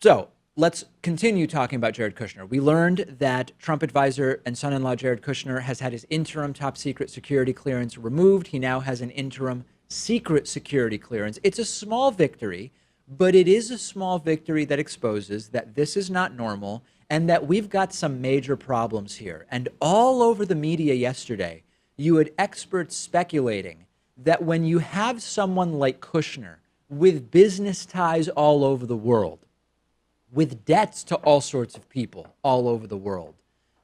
So let's continue talking about Jared Kushner. We learned that Trump advisor and son-in-law Jared Kushner has had his interim top secret security clearance removed. He now has an interim secret security clearance. It's a small victory, but it is a small victory that exposes that this is not normal and that we've got some major problems here. And all over the media yesterday, you had experts speculating that when you have someone like Kushner with business ties all over the world, with debts to all sorts of people all over the world,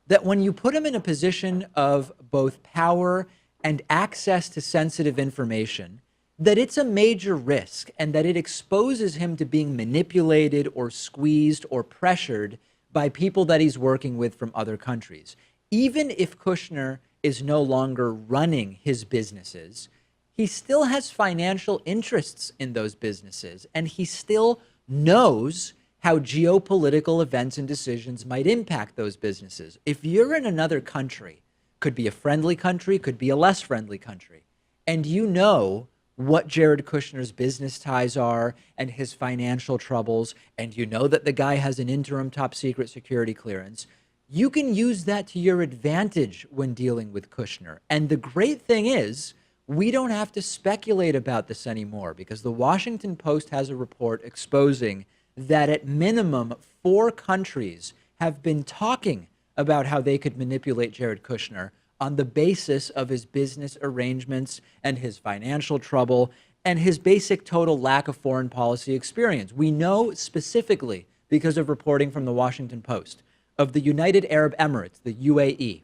that when you put him in a position of both power and access to sensitive information, that it's a major risk and that it exposes him to being manipulated or squeezed or pressured by people that he's working with from other countries. Even if Kushner is no longer running his businesses, he still has financial interests in those businesses, and he still knows how geopolitical events and decisions might impact those businesses. If you're in another country, could be a friendly country, could be a less friendly country, and you know what Jared Kushner's business ties are and his financial troubles, and you know that the guy has an interim top secret security clearance, you can use that to your advantage when dealing with Kushner. And the great thing is, we don't have to speculate about this anymore because the Washington Post has a report exposing that at minimum 4 countries have been talking about how they could manipulate Jared Kushner on the basis of his business arrangements and his financial trouble and his basic total lack of foreign policy experience. We know specifically, because of reporting from the Washington Post, of the United Arab Emirates, the UAE,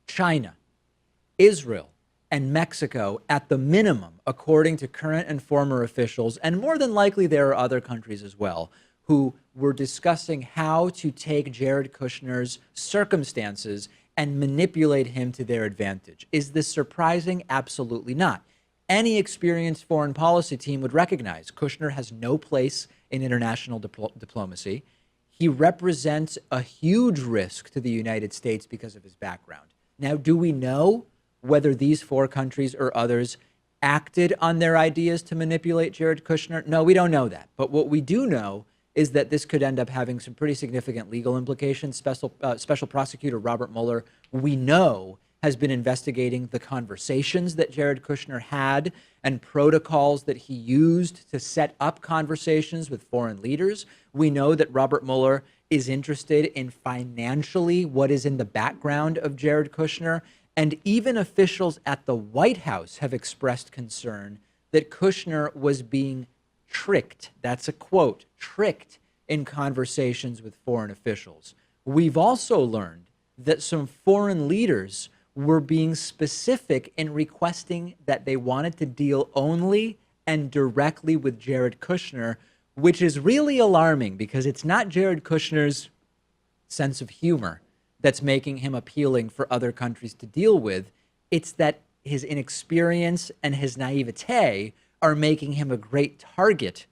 China, Israel, and Mexico at the minimum, according to current and former officials, and more than likely there are other countries as well, who were discussing how to take Jared Kushner's circumstances and manipulate him to their advantage. Is this surprising? Absolutely not. Any experienced foreign policy team would recognize Kushner has no place in international diplomacy. He represents a huge risk to the United States because of his background. Now, do we know whether these 4 countries or others acted on their ideas to manipulate Jared Kushner? No, we don't know that. But what we do know is that this could end up having some pretty significant legal implications. Special prosecutor Robert Mueller, we know, has been investigating the conversations that Jared Kushner had and protocols that he used to set up conversations with foreign leaders. We know that Robert Mueller is interested in financially what is in the background of Jared Kushner. And even officials at the White House have expressed concern that Kushner was being tricked. That's a quote, tricked in conversations with foreign officials. We've also learned that some foreign leaders were being specific in requesting that they wanted to deal only and directly with Jared Kushner, which is really alarming because it's not Jared Kushner's sense of humor that's making him appealing for other countries to deal with. It's that his inexperience and his naivete are making him a great target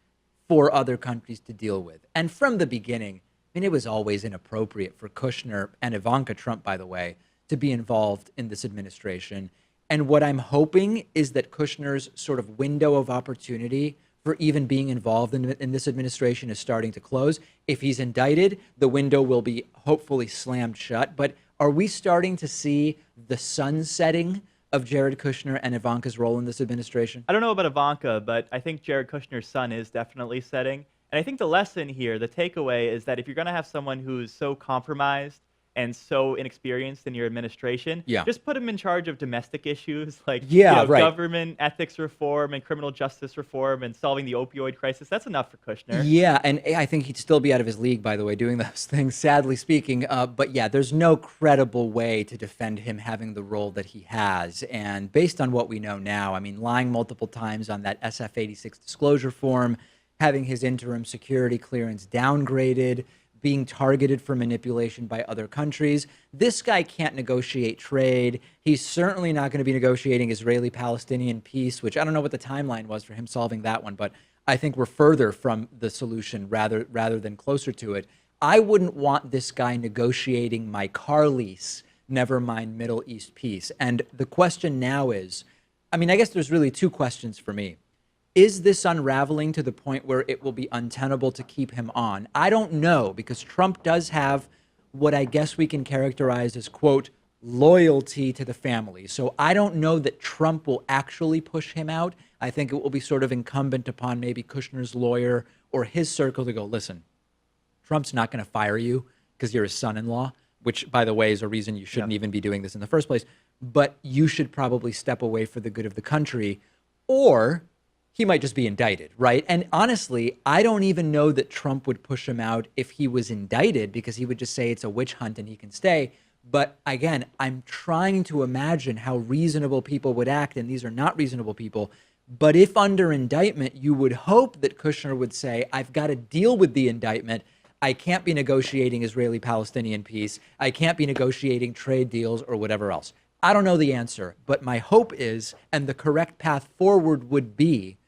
for other countries to deal with. And from the beginning, I mean, it was always inappropriate for Kushner and Ivanka Trump, by the way, to be involved in this administration. And what I'm hoping is that Kushner's sort of window of opportunity for even being involved in this administration is starting to close. If he's indicted, the window will be hopefully slammed shut. But are we starting to see the sunsetting of Jared Kushner and Ivanka's role in this administration? I don't know about Ivanka, but I think Jared Kushner's son is definitely setting. And I think the lesson here, the takeaway, is that if you're going to have someone who's so compromised and so inexperienced in your administration, Yeah. just put him in charge of domestic issues like Yeah, right. government ethics reform and criminal justice reform and solving the opioid crisis. That's enough for Kushner. Yeah, and I think he'd still be out of his league, by the way, doing those things, sadly speaking. But yeah, there's no credible way to defend him having the role that he has. And based on what we know now, I mean, lying multiple times on that SF-86 disclosure form, having his interim security clearance downgraded, being targeted for manipulation by other countries. This guy can't negotiate trade. He's certainly not going to be negotiating Israeli-Palestinian peace, which I don't know what the timeline was for him solving that one, but I think we're further from the solution rather than closer to it. I wouldn't want this guy negotiating my car lease, never mind Middle East peace. And the question now is, I mean, I guess there's really 2 questions for me. Is this unraveling to the point where it will be untenable to keep him on? I don't know, because Trump does have what I guess we can characterize as, quote, loyalty to the family. So I don't know that Trump will actually push him out. I think it will be sort of incumbent upon maybe Kushner's lawyer or his circle to go, listen, Trump's not going to fire you because you're his son-in-law, which, by the way, is a reason you shouldn't even be doing this in the first place. But you should probably step away for the good of the country, or he might just be indicted, right? And honestly, I don't even know that Trump would push him out if he was indicted, because he would just say it's a witch hunt and he can stay. But again, I'm trying to imagine how reasonable people would act, and these are not reasonable people. But if under indictment, you would hope that Kushner would say, I've got to deal with the indictment. I can't be negotiating Israeli-Palestinian peace. I can't be negotiating trade deals or whatever else. I don't know the answer, but my hope is, and the correct path forward would be,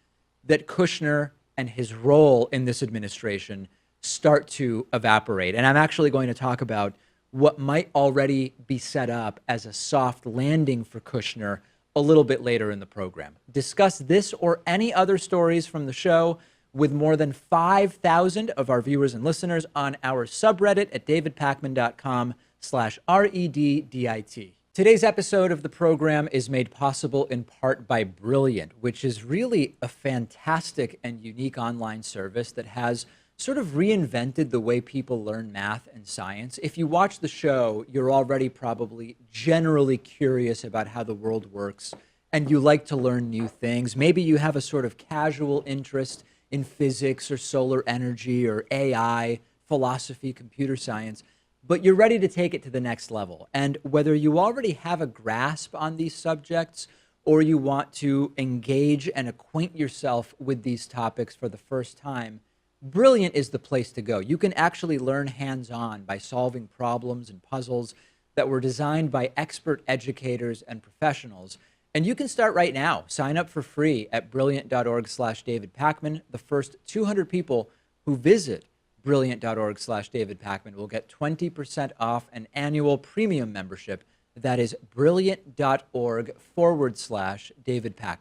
that Kushner and his role in this administration start to evaporate. And I'm actually going to talk about what might already be set up as a soft landing for Kushner a little bit later in the program. Discuss this or any other stories from the show with more than 5,000 of our viewers and listeners on our subreddit at davidpakman.com/REDDIT. Today's episode of the program is made possible in part by Brilliant, which is really a fantastic and unique online service that has sort of reinvented the way people learn math and science. If you watch the show, you're already probably generally curious about how the world works and you like to learn new things. Maybe you have a sort of casual interest in physics or solar energy or AI, philosophy, computer science, but you're ready to take it to the next level. And whether you already have a grasp on these subjects or you want to engage and acquaint yourself with these topics for the first time, Brilliant is the place to go. You can actually learn hands-on by solving problems and puzzles that were designed by expert educators and professionals. And you can start right now. Sign up for free at brilliant.org/davidpakman. The first 200 people who visit brilliant.org/davidpakman will get 20% off an annual premium membership. That is brilliant.org/davidpakman.